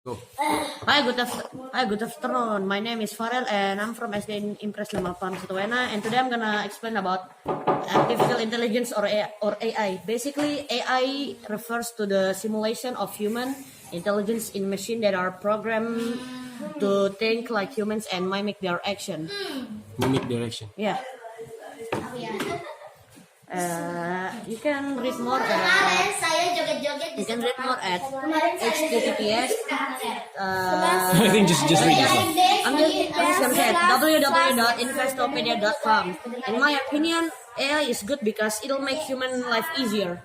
Go. Hi, good afternoon. My name is Farel and I'm from SD Impres 58 Situena, and today I'm gonna explain about artificial intelligence or AI. Basically, AI refers to the simulation of human intelligence in machines that are programmed to think like humans and mimic their action. Mimic direction. Yeah. You can read more at https. I think just read this one. I'm just gonna say www.investopedia.com. In my opinion, AI is good because it'll make human life easier.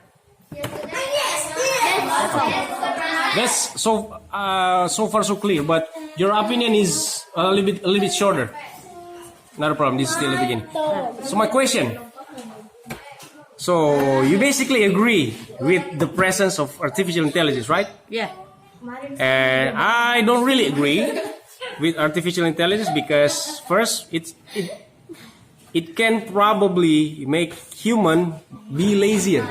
That's so far so clear, but your opinion is a little bit shorter. Not a problem. This is still the beginning. So my question. So you basically agree with the presence of artificial intelligence, right? Yeah. And I don't really agree with artificial intelligence because first it can probably make human be lazier.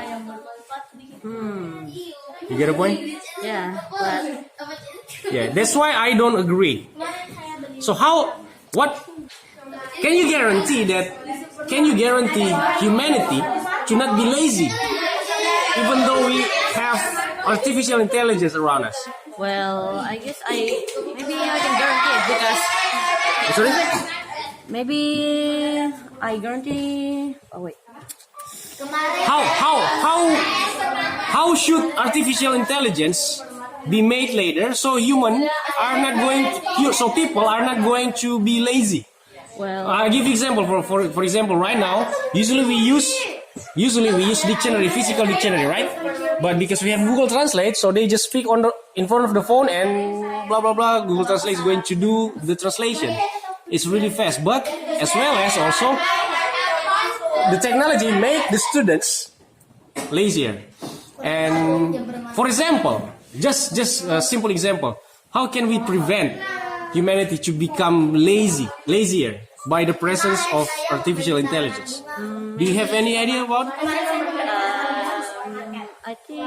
You get a point? Yeah. But Yeah, that's why I don't agree. So what can you guarantee humanity to not be lazy even though we have artificial intelligence around us? well, I guess I can guarantee it because Sorry? maybe I guarantee. Oh wait. How should artificial intelligence be made later so people are not going to be lazy? Well, I'll give you example. For example, right now, usually we use dictionary, physical dictionary, right? But because we have Google Translate, so they just speak in front of the phone and blah blah blah. Google Translate is going to do the translation. It's really fast, but as well as also the technology make the students lazier. And for example, just a simple example, how can we prevent humanity to become lazier by the presence of artificial intelligence? Do you have any idea about it? I think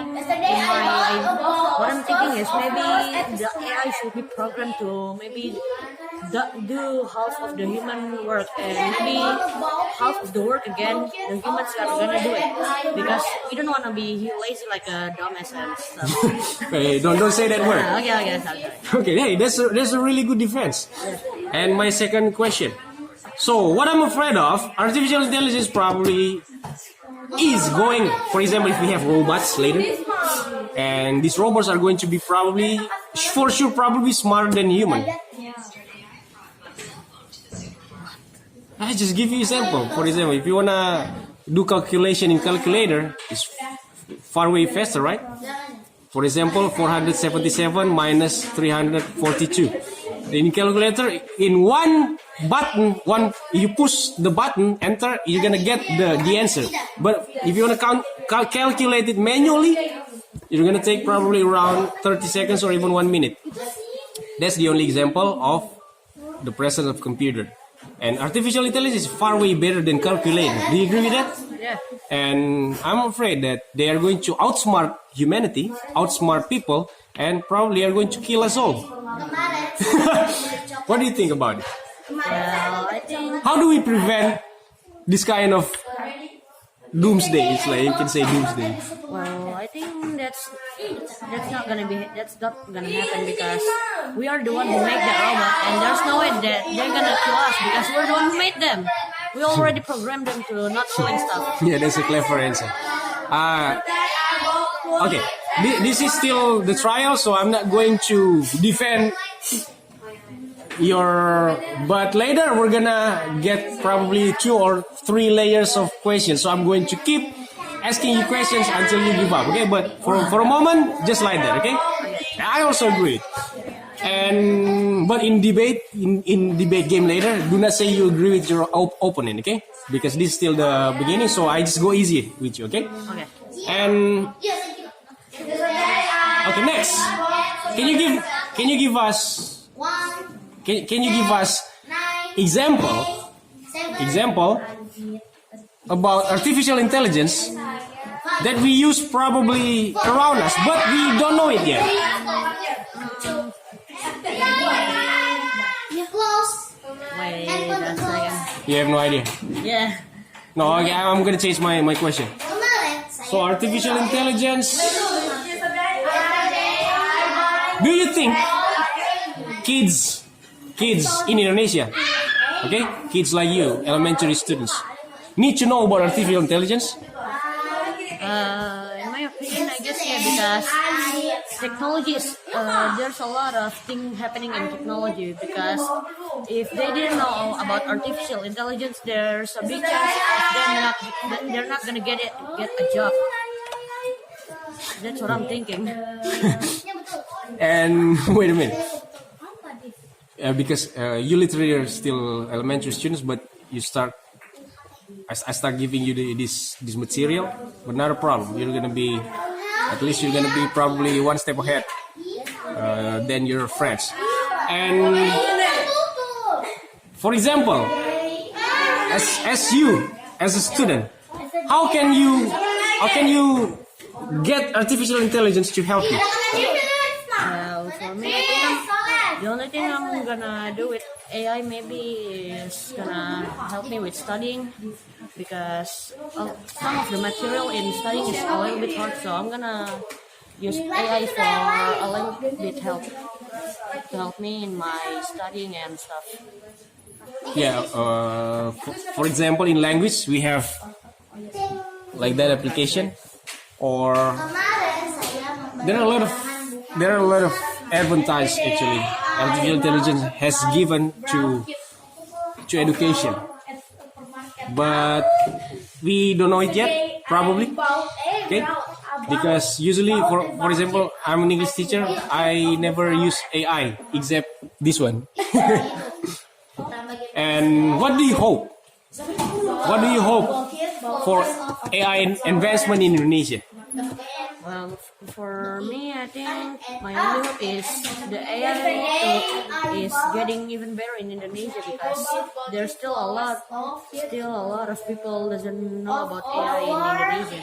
what I'm thinking is maybe the AI should be programmed to maybe do half of the human work, and maybe half of the work again the humans are gonna do it because we don't want to be lazy like a dumbass and stuff. Hey, don't say that word. Okay, sorry. Okay, hey, that's a really good defense. And my second question. So what I'm afraid of, artificial intelligence probably is going, for example, if we have robots later, and these robots are going to be probably smarter than human. I just give you an example. For example, if you wanna do calculation in calculator, it's far way faster, right? For example, 477 minus 342. In calculator, in one button, you push the button, enter, you're gonna get the answer. But if you wanna calculate it manually, you're gonna take probably around 30 seconds or even 1 minute. That's the only example of the presence of computer. And artificial intelligence is far way better than calculator. Do you agree with that? Yeah. And I'm afraid that they are going to outsmart humanity, outsmart people, and probably are going to kill us all. What do you think about it? Well, I think How do we prevent this kind of doomsday? It's like you can say doomsday. I think that's not gonna happen because we are the one who make the robot, and there's no way that they're gonna kill us because we're the one who made them. We already programmed them to not doing stuff. Yeah, that's a clever answer. Okay, this is still the trial, so I'm not going to defend but later we're gonna get probably 2 or 3 layers of questions, so I'm going to keep asking you questions until you give up, okay? But for a moment, just like that, okay? I also agree. But in debate game later, do not say you agree with your opponent, okay? Because this is still the beginning, so I just go easy with you, okay? Okay. And okay, next, can you give us example about artificial intelligence that we use probably around us, but we don't know it yet? You have no idea. Yeah. No, okay, I'm gonna change my question. So artificial intelligence. Do you think kids in Indonesia, okay, kids like you, elementary students, need to know about artificial intelligence? In my opinion, I guess yeah, because technology is there's a lot of things happening in technology. Because if they didn't know about artificial intelligence, there's a big chance of they're not gonna get a job. That's what I'm thinking. And wait a minute, because you literally are still elementary students, but you start. I start giving you this material, but not a problem. You're gonna be, at least you're gonna be probably one step ahead than your friends. And for example, as you as a student, how can you get artificial intelligence to help you? For me, the only thing I'm gonna do with AI maybe is gonna help me with studying, because some of the material in studying is a little bit hard, so I'm gonna use AI for a little bit to help me in my studying and stuff. Yeah, for example, in language we have like that application, or there are a lot of advantage actually artificial intelligence has given to education, but we don't know it yet probably, okay, because usually for example, I'm an English teacher, I never use AI except this one. And what do you hope for AI advancement in Indonesia? Well, for me, I think my only hope is the AI is getting even better in Indonesia, because there's still a lot of people doesn't know about AI in Indonesia.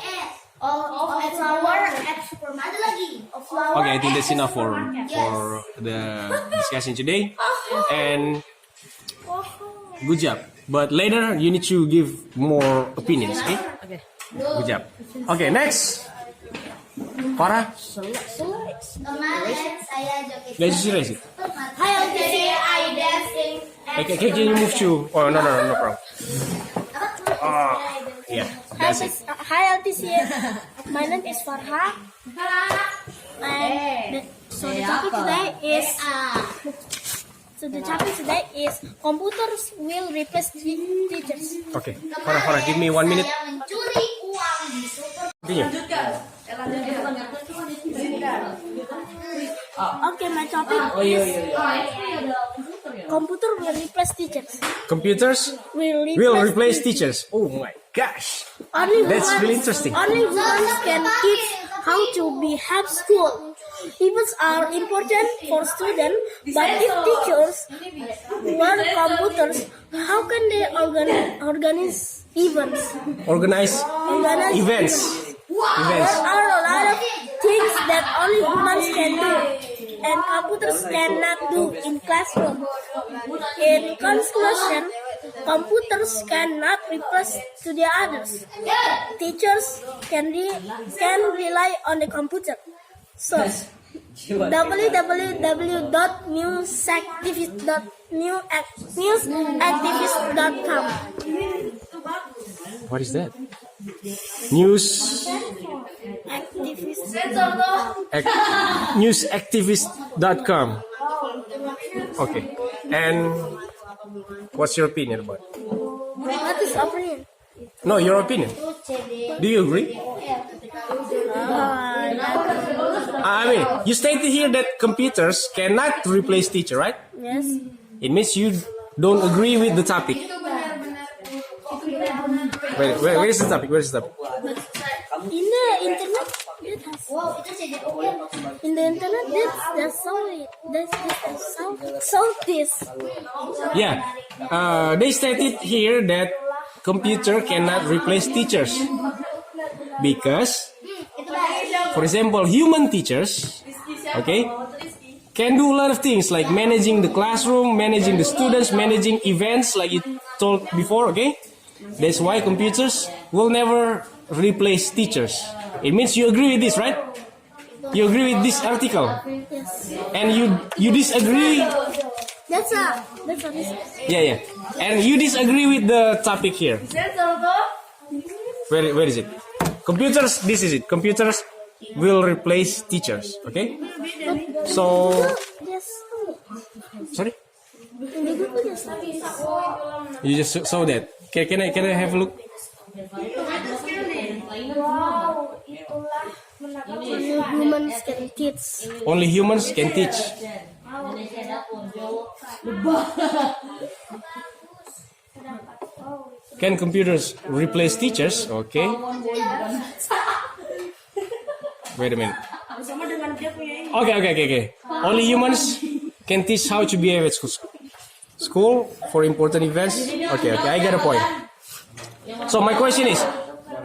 Okay, I think that's enough for the discussion today, and good job. But later you need to give more opinions, okay? Okay. Good job. Okay, next. Farah, let's just erase it. Okay, can you move to? Oh no problem. Yeah, that's it. Hi LTCA, my name is Farha, and the topic today is computers will replace teachers. Okay, Farah, give me 1 minute. Continue. Okay, my topic is computer will replace teachers. Computers will replace teachers. Oh my gosh, that's really interesting. Only humans can teach how to behave school. Events are important for students, but if teachers were computers, how can they organize events? Organize events. There are a lot of things that only humans can do, and computers cannot do in classroom. In conclusion, computers cannot replace to the others. Teachers can rely on the computer. Source: www.newsactivist.com. What is that? News. Newsactivist.com. Okay. And what's your opinion about it? What is opinion? No, your opinion. Do you agree? I mean, you stated here that computers cannot replace teacher, right? Yes. It means you don't agree with the topic. Where is the topic? In the internet, this. Yeah. They stated here that computer cannot replace teachers because, for example, human teachers, okay, can do a lot of things like managing the classroom, managing the students, managing events like you told before, okay? That's why computers will never replace teachers. It means you agree with this, right? You agree with this article? Yes. And you disagree? That's a Yeah. And you disagree with the topic here. Where is it? Computers, this is it. Computers will replace teachers, okay? So, Yes. sorry? In the Google, yes. You just saw that. Can I have a look? Only humans can teach. Only humans can teach. Can computers replace teachers? Okay. Wait a minute. Okay. Only humans can teach how to behave at school for important events. Okay, I get a point. So my question is,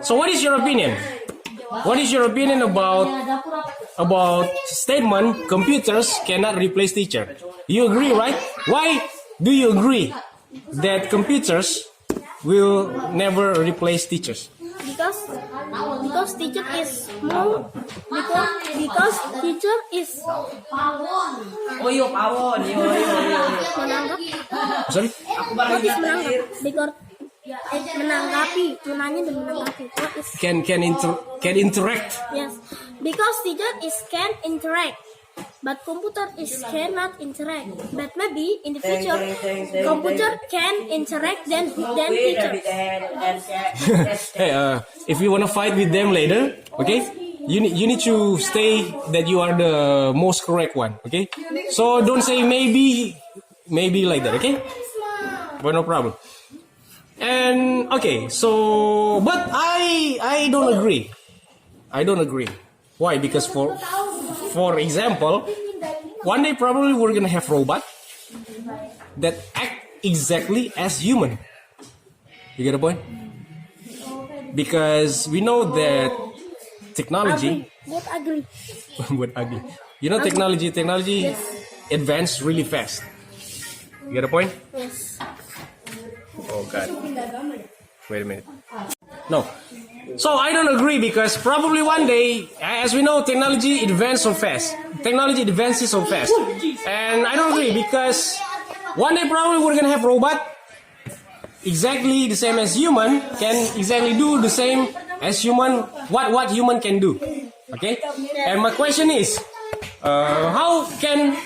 so what is your opinion? What is your opinion about statement computers cannot replace teacher? You agree, right? Why do you agree that computers will never replace teachers? Because teacher is more because teacher is menanggap. Sorry? What is menanggap? Because menanggapi, menanya dan menanggapi. What is Can interact. yes? Because teacher is can interact, but computer is cannot interact. But maybe in the future, computer can interact than teacher. Hey, if you wanna fight with them later, okay? You need to stay that you are the most correct one, okay? So don't say maybe like that, okay? But no problem. And okay, so but I don't agree. I don't agree. Why? Because for example, one day probably we're gonna have robot that act exactly as human. You get a point? Because we know that technology. What agree? What ugly? You know, technology advanced really fast. You get a point? Yes. Oh God. Wait a minute. No. So I don't agree because probably one day, as we know, technology advances so fast. And I don't agree because one day probably we're gonna have robot exactly the same as human, can exactly do the same as human, what human can do. Okay? And my question is, how can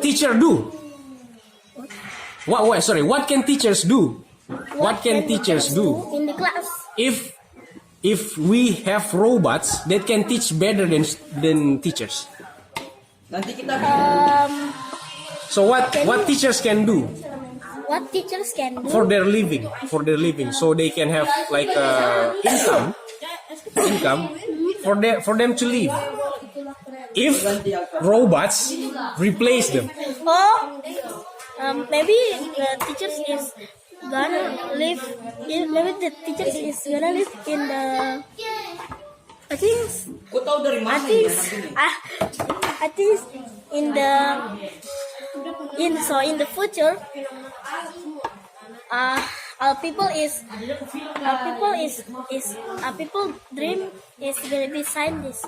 teacher do? What can teachers do? What can teachers do In the class. if we have robots that can teach better than teachers? So what teachers can do What teachers can do? for their living, so they can have like income for them to live if robots replace them. Maybe the teachers is gonna live. Maybe the teachers is gonna live in the. I think in the future, our people dream is gonna be scientists,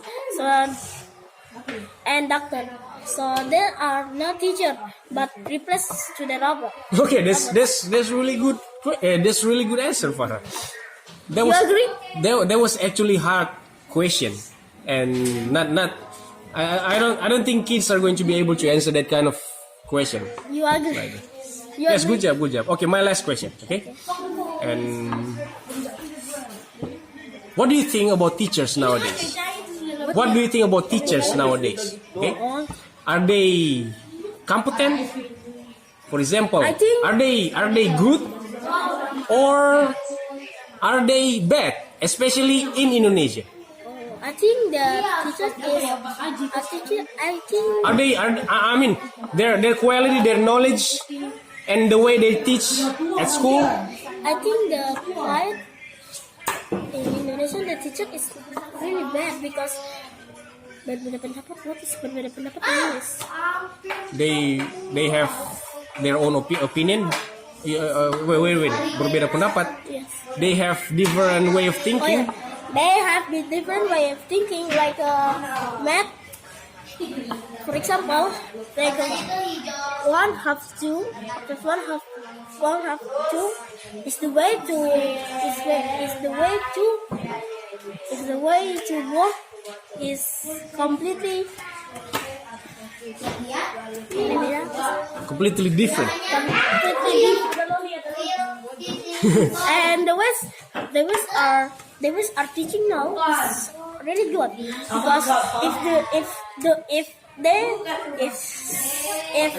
and doctor. So there are no teacher, but replace to the robot. Okay, that's really good. That's really good answer, Farah. You agree? That was actually hard question, and not. I don't think kids are going to be able to answer that kind of question. You agree? Right. You Yes, agree? good job. Okay, my last question. Okay, and what do you think about teachers nowadays? What do you think about teachers nowadays? Okay, are they competent? For example, I think- are they good or are they bad, especially in Indonesia? I think the teacher is a teacher. I think Are they? I mean, their quality, their knowledge, and the way they teach at school. I think the quiet in Indonesia the teacher is really bad because Berbeda pendapat. What is berbeda pendapat in English? They have their own opinion. Wait. Berbeda pendapat. Yes. They have different way of Oh thinking. yeah. They have the different way of thinking, like math. For example, like 1 half 2 plus 1 half 2 is the way to work is completely Completely different. And the ways are teaching now is really good, because if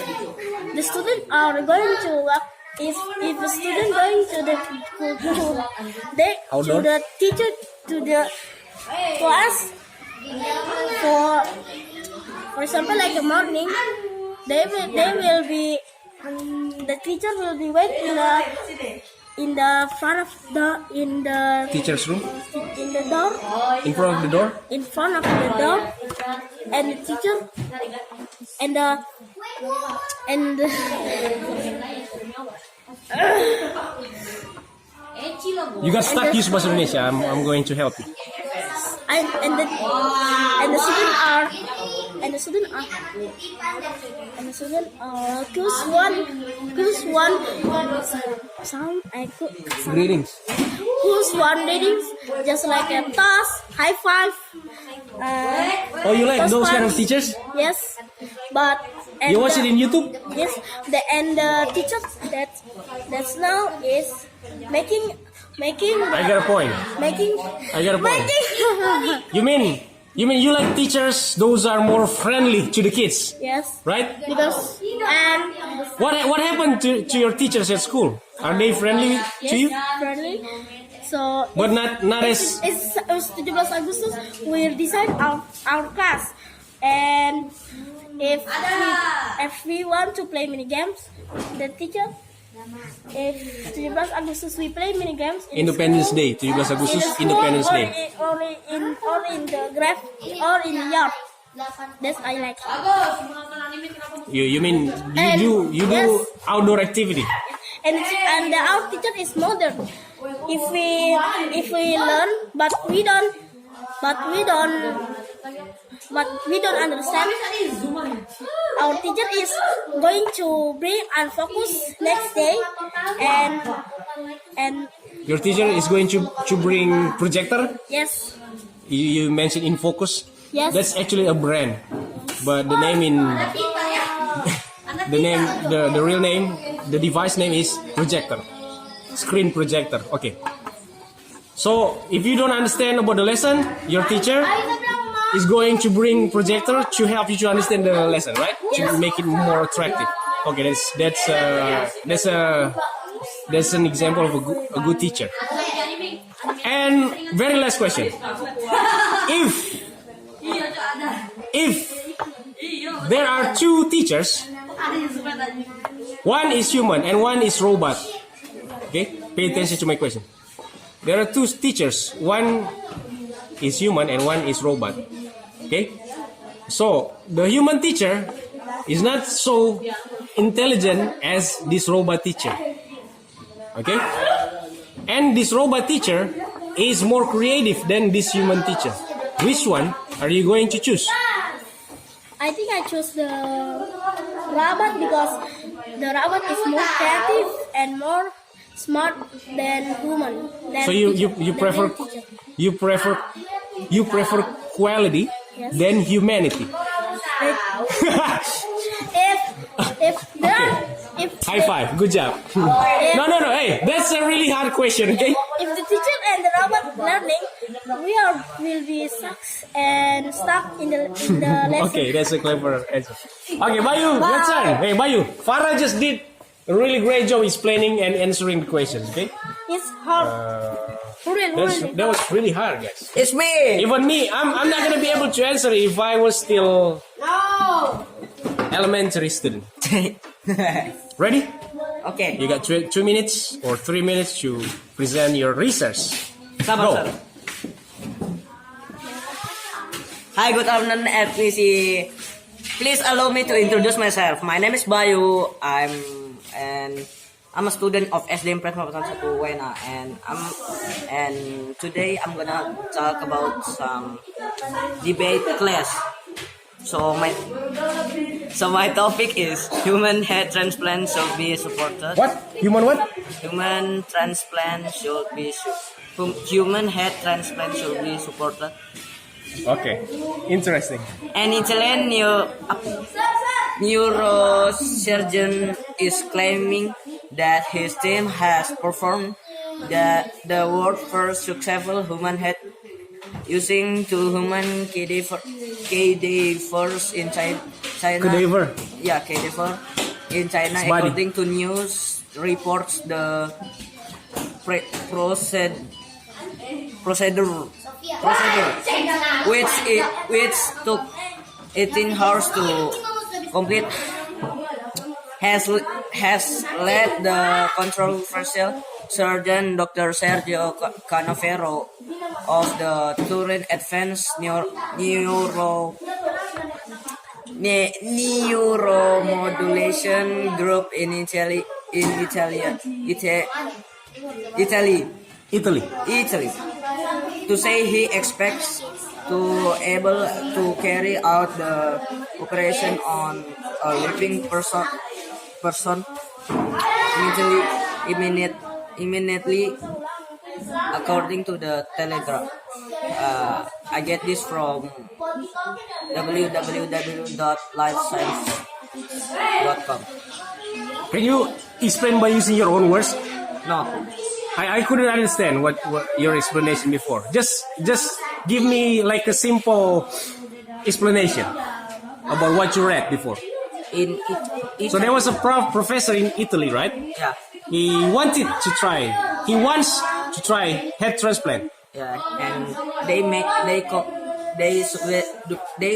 the student are going to work, if the student going to the Outdoor? teacher to the class, for example, like the morning, they will be the teacher will be waiting in the front of the Teacher's room in the door, in front of the door. in front of the door, and the teacher and You got stuck. Use bahasa Indonesia. I'm going to help you. and the student are choose one sound Greetings. choose one readings, just like a toss, high five. Oh, you like toss those kind of punch. teachers? Yes, but You watch it in YouTube? Yes, the teacher that's now is making I got a point. making I got a point. making You mean you like teachers? Those are more friendly to the kids, yes, right? because and What happened to your teachers at school? Are they friendly to you? friendly. So But not as it's 17 Agustus we decide our class, and if we want to play mini games, the teacher, if 17 Agustus we play mini games in Independence school, Day, 17 Agustus, in the school, Independence or Day. or in the graph or in the yard. That's I like. You mean And- you do yes. outdoor activity? And our teacher is modern. If we learn, but we don't understand, our teacher is going to bring and focus next day, and Your teacher is going to bring projector. yes, You mentioned in focus. yes, That's actually a brand, but the real name, the device name is projector, screen projector. Okay. So if you don't understand about the lesson, your teacher is going to bring projector to help you to understand the lesson, right? To make it more attractive. Okay, that's an example of a good teacher. And very last question: if there are two teachers, one is human and one is robot. Okay, pay attention to my question. There are two teachers, one is human and one is robot. Okay, so the human teacher is not so intelligent as this robot teacher. Okay, and this robot teacher is more creative than this human teacher. Which one are you going to choose? I think I chose the robot because the robot is more creative and more smart than human. So you prefer teacher. you prefer quality Yes. than humanity. If there are, if High five, good job. No, hey, that's a really hard question, okay? if the teacher and the robot learning, will be stuck in the lesson. Okay, that's a clever answer. Okay, Bayu, your turn. Hey, Bayu, Farah just did a really great job explaining and answering the questions, okay? It's hard. That was really hard, guys. It's me. Even me, I'm not gonna be able to answer if I was still elementary student. Ready? Okay. You got 2 minutes or 3 minutes to present your research. Sabar, Go. sir. Hi, good afternoon, ethnicity. Please allow me to introduce myself. My name is Bayu. I'm a student of SD Impres Mapatan 1 Wena, and today I'm gonna talk about some debate class. So my topic is human head transplant should be supported. What? Human what? Human transplant should be human head transplant should be supported. Okay, interesting. An Italian neurosurgeon is claiming that his team has performed the world's first successful human head using two human cadavers in China. Cadaver. Yeah, cadaver in China. Body. According to news reports, the procedure which took 18 hours to complete has led the controversial surgeon Dr. Sergio Canavero of the Turin Advanced Neuromodulation Group in Italy to say he expects to able to carry out the operation on a living person immediately, according to the Telegraph. I get this from www.lifescience.com. Can you explain by using your own words? No, I couldn't understand what your explanation before. Just give me like a simple explanation about what you read before. in So there was a professor in Italy, right? yeah, He wants to try head transplant. yeah, and they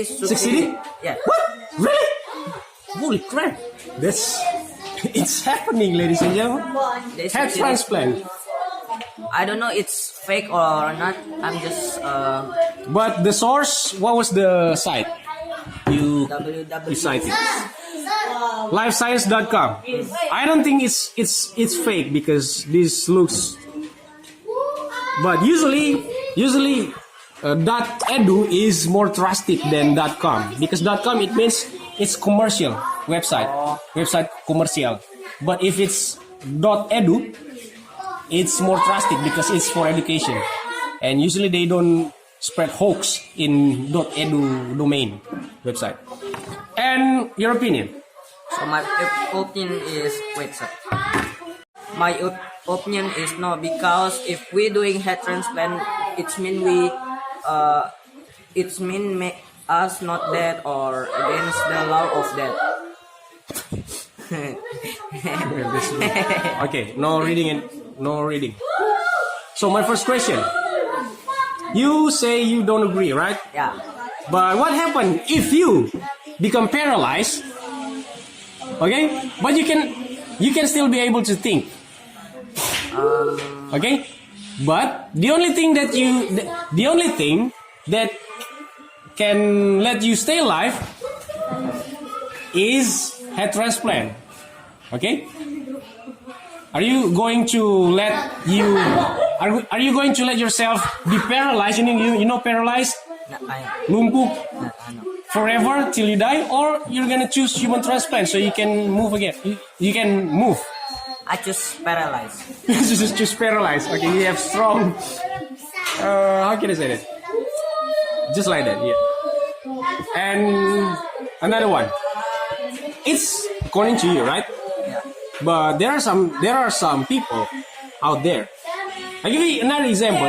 Succeeded? Yeah. What? Really? Holy crap! It's happening, ladies and gentlemen. They Head succeeded. transplant. I don't know it's fake or not. I'm just But the source, what was the site? You cited lifescience.com. I don't think it's fake because this looks. But usually .edu is more trusted than .com because .com it means it's commercial website commercial. But if it's .edu, it's more trusted because it's for education, and usually they don't spread hoax in .edu domain website. And your opinion? so my opinion is my opinion is no, because if we doing head transplant, it's mean make us not dead or against the law of death. Okay, no reading. So my first question, you say you don't agree, right? Yeah. But what happened if you become paralyzed? Okay, but you can still be able to think. Okay, but the only thing that can let you stay alive is head transplant. Okay, are you going to let yourself be paralyzed? You know paralyzed, lumpuh forever till you die, or you're gonna choose human transplant so you can move again. You can move. I just paralyzed. just paralyzed. Okay, you have strong. How can I say that? Just like that, yeah. And another one. It's according to you, right? Yeah. But there are some people out there. I'll give you another example.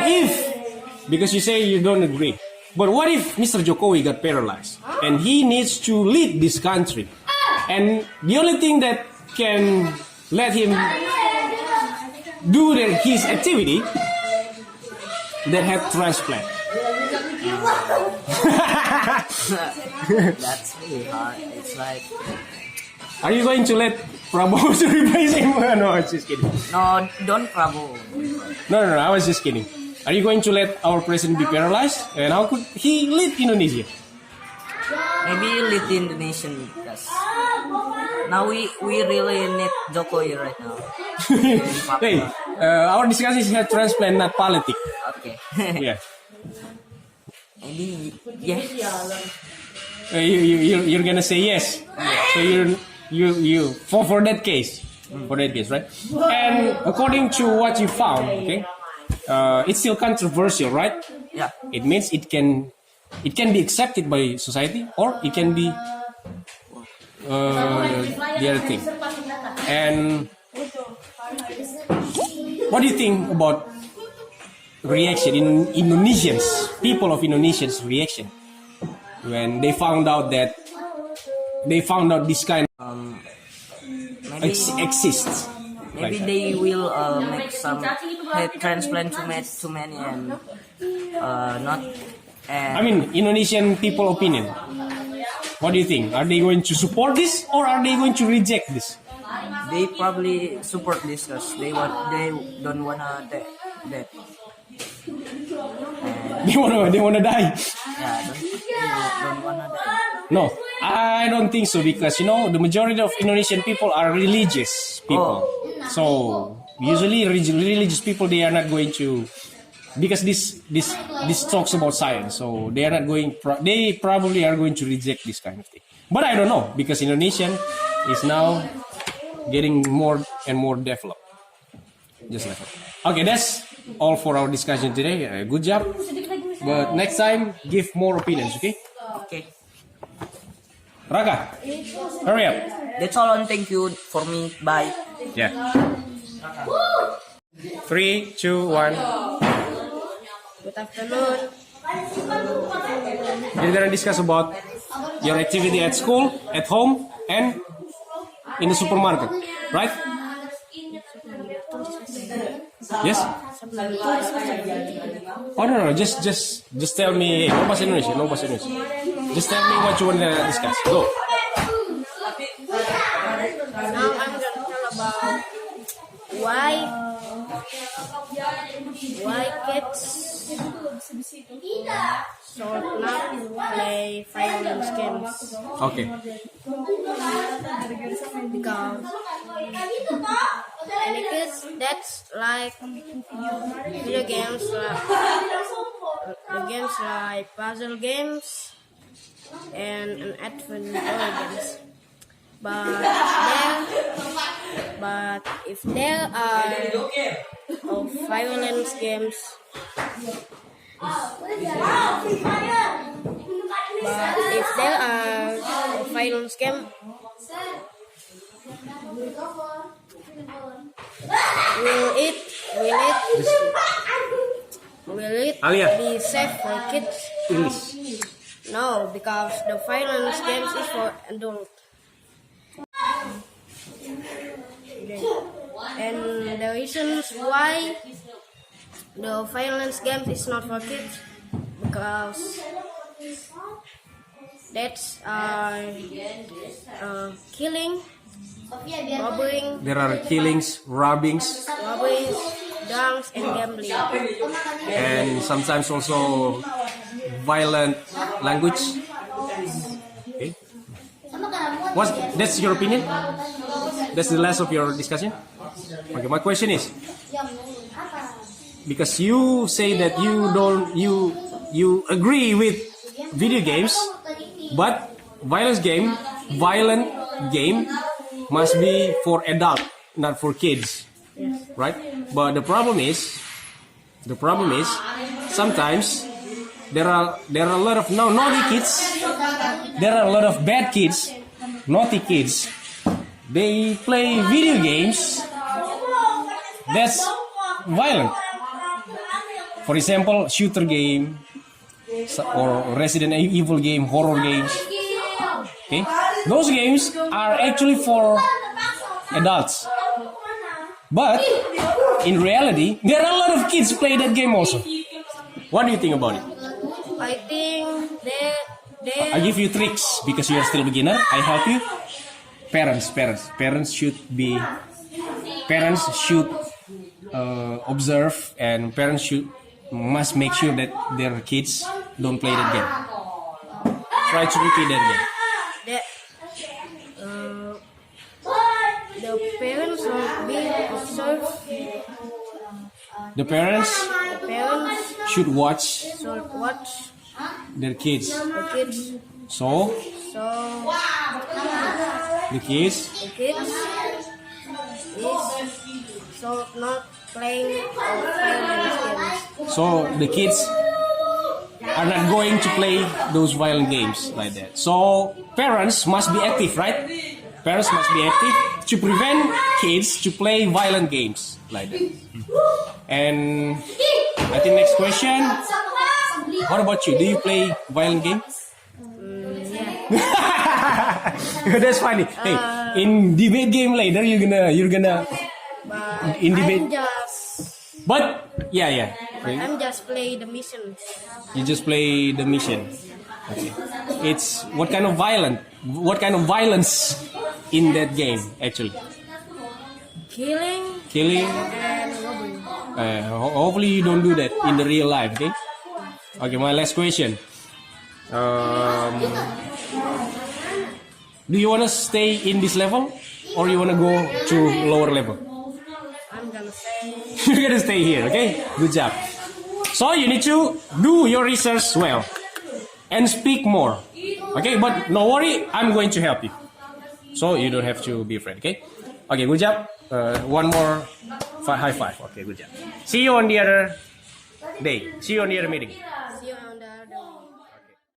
Because you say you don't agree, but what if Mr. Jokowi got paralyzed and he needs to lead this country, and the only thing that can let him do his activity, that head transplant. That's really hard. It's like Are you going to let Prabowo to replace him? No, I was just kidding. no, don't Prabowo. No, I was just kidding. Are you going to let our president be paralyzed? And how could he lead Indonesia? maybe lead Indonesian because now we really need Jokowi right now. Hey, our discussion is hair transplant, not politics. Okay. Yeah. Maybe yes. You're gonna say yes. So you for that case, right? And according to what you found, okay, it's still controversial, right? Yeah. It means it can be accepted by society, or it can be the other thing. And what do you think about reaction in Indonesians, people of Indonesians' reaction when they found out this kind Maybe exists? maybe Like they will make some head transplant too many and not. And I mean, Indonesian people opinion. What do you think? Are they going to support this, or are they going to reject this? they probably support this because they don't wanna that. They wanna die. Yeah, don't wanna that. No, I don't think so, because the majority of Indonesian people are religious people. So usually religious people, they are not going to, because this talks about science. So they are not going. They probably are going to reject this kind of thing. But I don't know, because Indonesian is now getting more and more developed. Just like that. Okay, that's all for our discussion today. Good job. But next time, give more opinions, okay? Okay, Raka, hurry up. that's all. And thank you for me. Bye. Yeah. 3, 2, 1. Good afternoon. We're gonna discuss about your activity at school, at home, and in the supermarket, right? Yes? Oh no, just tell me. No bahasa Indonesia. Just tell me what you want to discuss. Go. Now I'm gonna tell about why kids should not play violence games. Okay. Because any kids that's like video games, games like puzzle games and adventure games. But if there are violence games, will it Alia. be safe for kids? English. No, because the violence games is for adults. And the reasons why the violence games is not for kids, because that's killing, robbing, There are killings, robbings, drugs, and gambling. and sometimes also violent language. Okay. That's your opinion? That's the last of your discussion? Okay, my question is, because you say that you agree with video games, but violent game must be for adult, not for kids, right? But the problem is sometimes there are a lot of naughty kids. There are a lot of bad kids, naughty kids. They play video games that's violent. For example, shooter game, or Resident Evil game, horror games. Okay, those games are actually for adults. But in reality, there are a lot of kids play that game also. What do you think about it? I think I give you tricks because you are still a beginner. I help you. Parents should observe, and parents must make sure that their kids don't play that game. Try to repeat that again. That the parents are being observed. The parents The parents should watch should watch their kids. the kids. So So the kids the kids is so not playing violent games. so the kids are not going to play those violent games like that. So parents must be active, right? Parents must be active to prevent kids to play violent games like that. And I think next question. What about you? Do you play violent games? That's funny. Hey, in debate game later, you're gonna But in debate. I'm just But yeah. I'm just play the mission. You just play the mission. Okay. It's what kind of violence in that game actually? Killing Killing. and robbing. Hopefully you don't do that in the real life. Okay. Okay. My last question. Do you wanna stay in this level, or you wanna go to lower level? I'm gonna say You're gonna stay here, okay? Good job. So you need to do your research well and speak more, okay? But no worry, I'm going to help you, so you don't have to be afraid, okay? Okay, good job. One more high five. Okay, good job. See you on the other day. See you on the other meeting.